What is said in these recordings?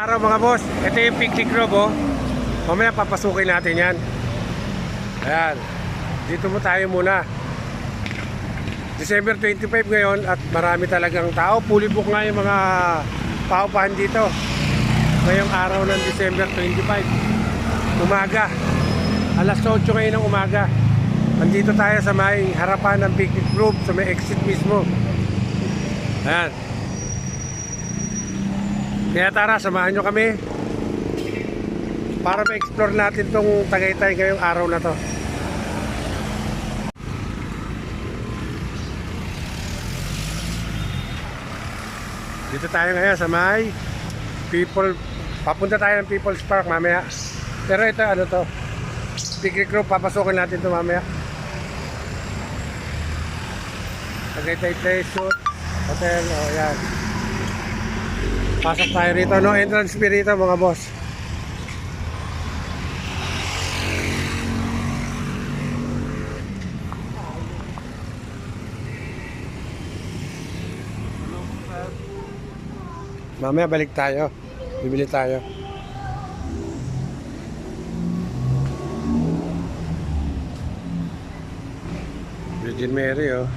Araw mga boss, ito yung picnic grove oh. Mamaya papasukin natin yan. Ayan, dito mo tayo muna. December 25 ngayon at marami talagang tao. Fully book nga yung mga paupahan dito ngayong araw ng December 25 umaga, alas 8 ngayon ng umaga. Andito tayo sa may harapan ng picnic grove, sa may exit mismo. Ayan. Kaya tara, samahan nyo kami para ma-explore natin tong Tagaytay ngayong araw na to. Dito tayo ngayon sa may papunta tayo ng People's Park mamaya. Pero ito ano to, picnic group, papasukin natin to mamaya. Tagaytay Place Hotel, oh yan. Pasok tayo rito, no entrance fee rito mga boss. Mamaya balik tayo, bibili tayo. Virgin Mary oh.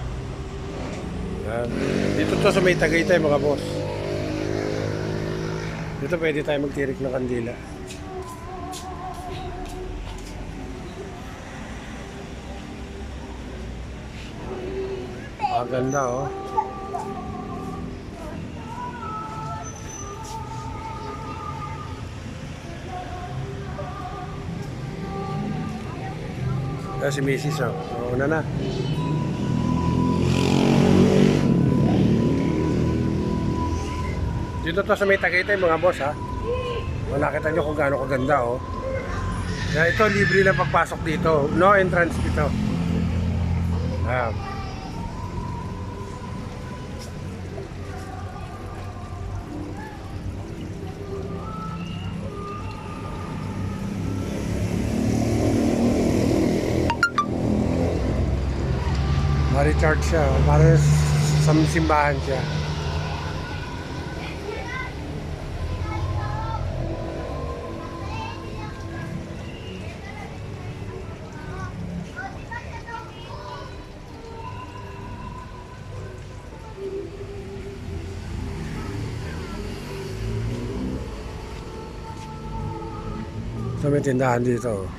Yan. Dito to sa may Tagaytay mga boss. Dito pwede tayo magtirik ng kandila. Ganda oh. Si Mrs. oh. Una na. Dito to sa may Tagaytay mga boss ha. O, nakita nyo kung gaano kaganda oh. Kaya ito libre lang pagpasok dito. No entrance dito. Ayan. Ma-recharge siya. Para sa simbahan siya. So may tindahan dito.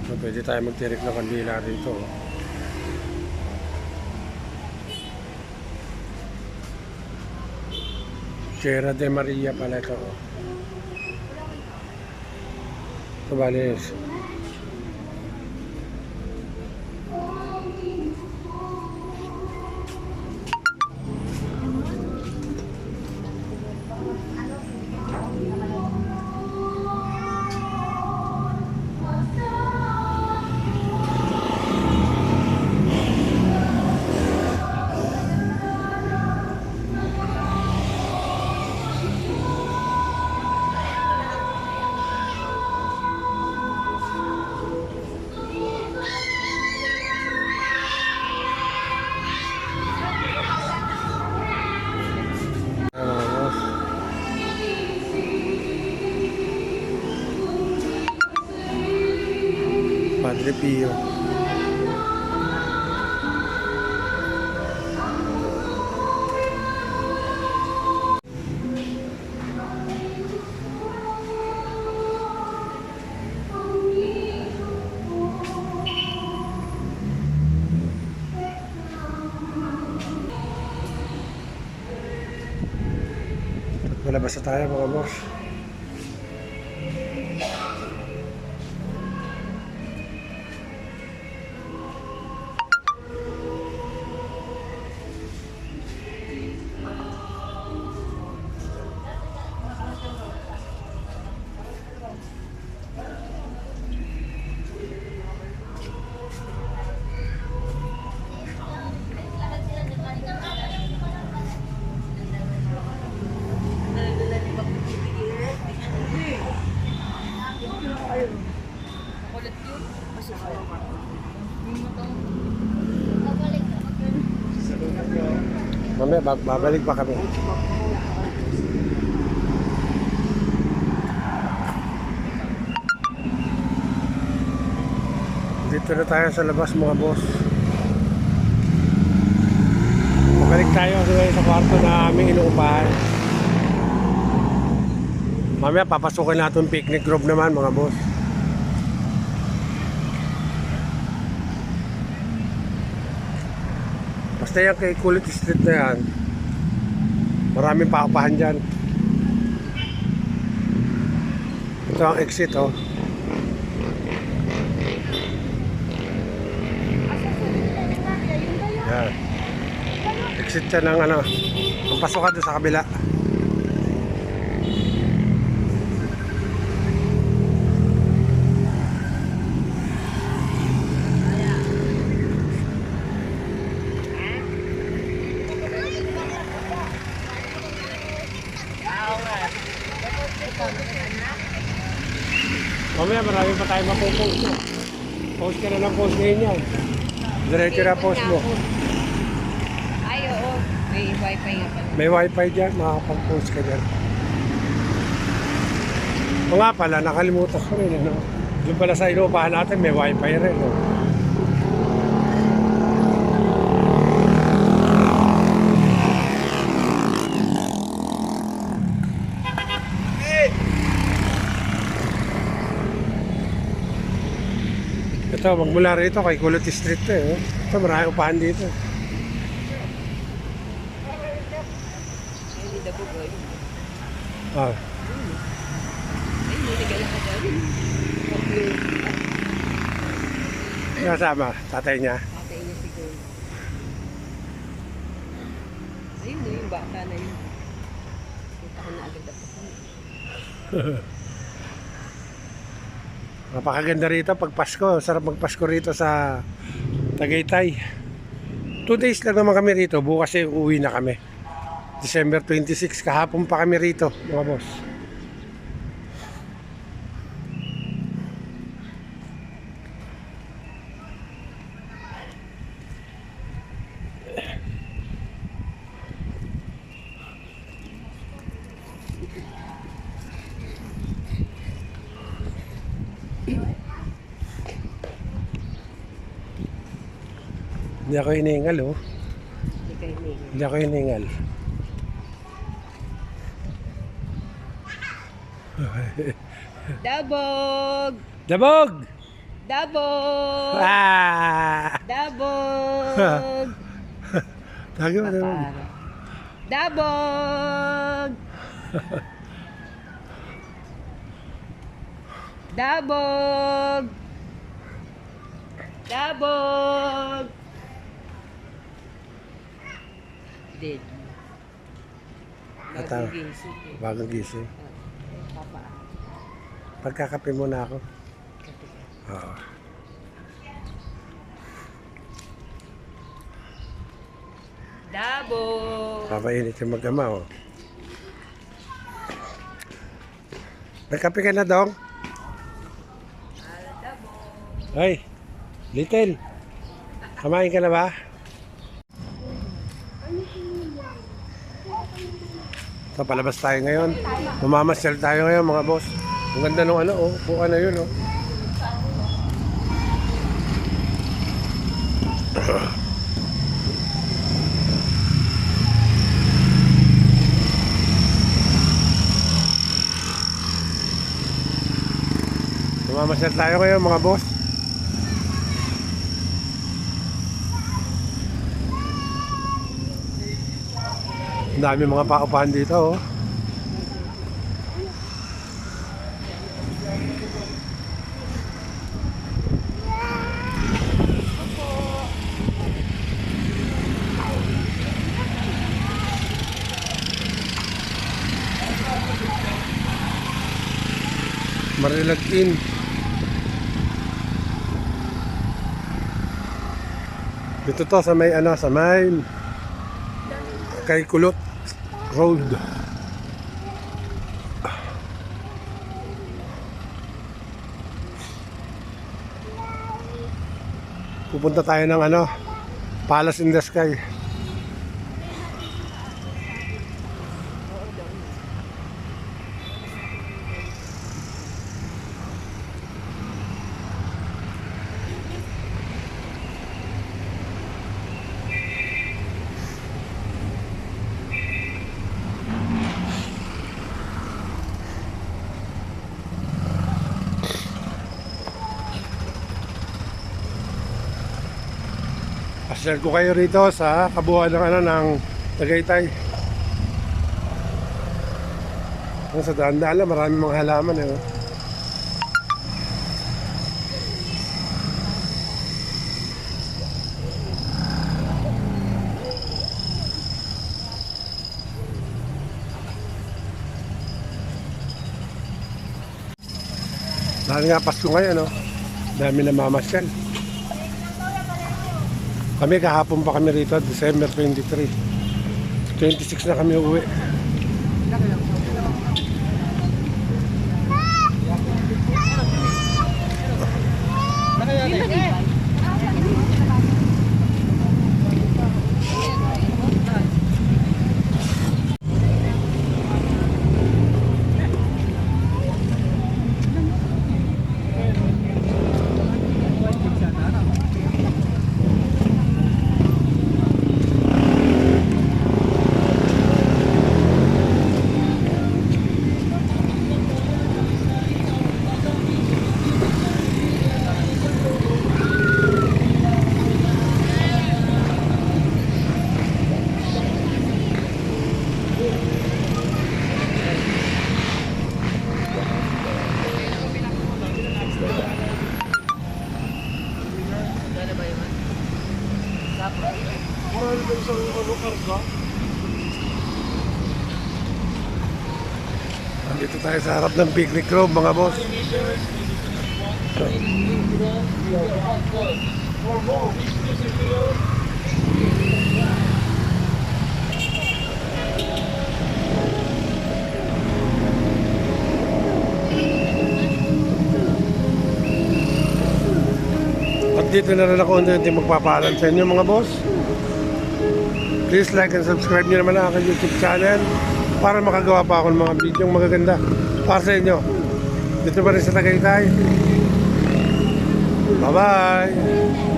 So pwede tayo magtirik ng kandila dito. Sierra de Maria pala ito. Tubalis. Padre Pio. Malabas na tayo mga boss. Mamaya babalik pa kami. Dito na tayo sa labas mga boss. Pabalik tayo sa kwarto na aming inuupahan. Mamaya papasukin natin picnic group naman mga boss. Basta yan kay Kulit Street na yan, maraming paupahan dyan. Ito ang exit oh. Yan. Exit siya ng ano, ang pasokan doon sa kabila. Mamaya marami pa tayo mapopost mo. Post ka na lang post ngayon yan. Diretso na post mo. Ay, oo. May wifi nga pala. May wifi dyan, makakapag-post ka dyan. O nga pala, nakalimutan ko rin. Ano? Doon pala sa inuupahan natin, may wifi rin. No? Ito, magmula rito kay Kulot Street to eh. Ito, maraming upahan dito. Hindi dabo ko. Ah. Ay, hindi ka lang Kasama, tatay niya. Tatay niya siguro. Ayun na yung bata na yun. Kita ko na agad ako. Napakaganda rito pag Pasko. Sarap magpasko rito sa Tagaytay. 2 days lang naman kami rito. Bukas uwi na kami. December 26. Kahapon pa kami rito, mga boss. Hindi ako hiningal oh. Hindi kayo nila. Hindi ako hiningal. Dabog! Dabog! Dabog! Ah! Dabog! Tagi mo naman. Dabog! Dabog! Dabog! Dead. Ata, bagong gising. Papa. Pagkakape muna ako. Oo. Dabog! Papainit yung mag-ama oh. Nagkape ka na dong? Ay, Little. Kamain ka na ba? So, palabas tayo ngayon. Mamamasyal tayo ngayon mga boss. Ang ganda nung ano oh. Buka na yun oh. Mamamasyal tayo ngayon mga boss. Ang dami mga paupahan dito oh. Marilag Inn. Dito to sa may ano, sa may kay Kulot Road. Pupunta tayo ng ano, Palace in the Sky. share ko kayo rito sa kabuuan ng ng Tagaytay. Ang sa Daandala, maraming mga halaman eh. Dahil nga Pasko ngayon, no? Dami na mamasyal. Kami kahapon pa kami rito, December 23. 26 na kami uwi. Dito tayo sa harap ng picnic room, mga boss. At dito na rin ako unti magpapaalam sa inyo, mga boss. Please like and subscribe nyo naman ang aking YouTube channel para makagawa pa ako ng mga video magaganda para sa inyo. Dito pa rin sa Tagaytay. Bye-bye!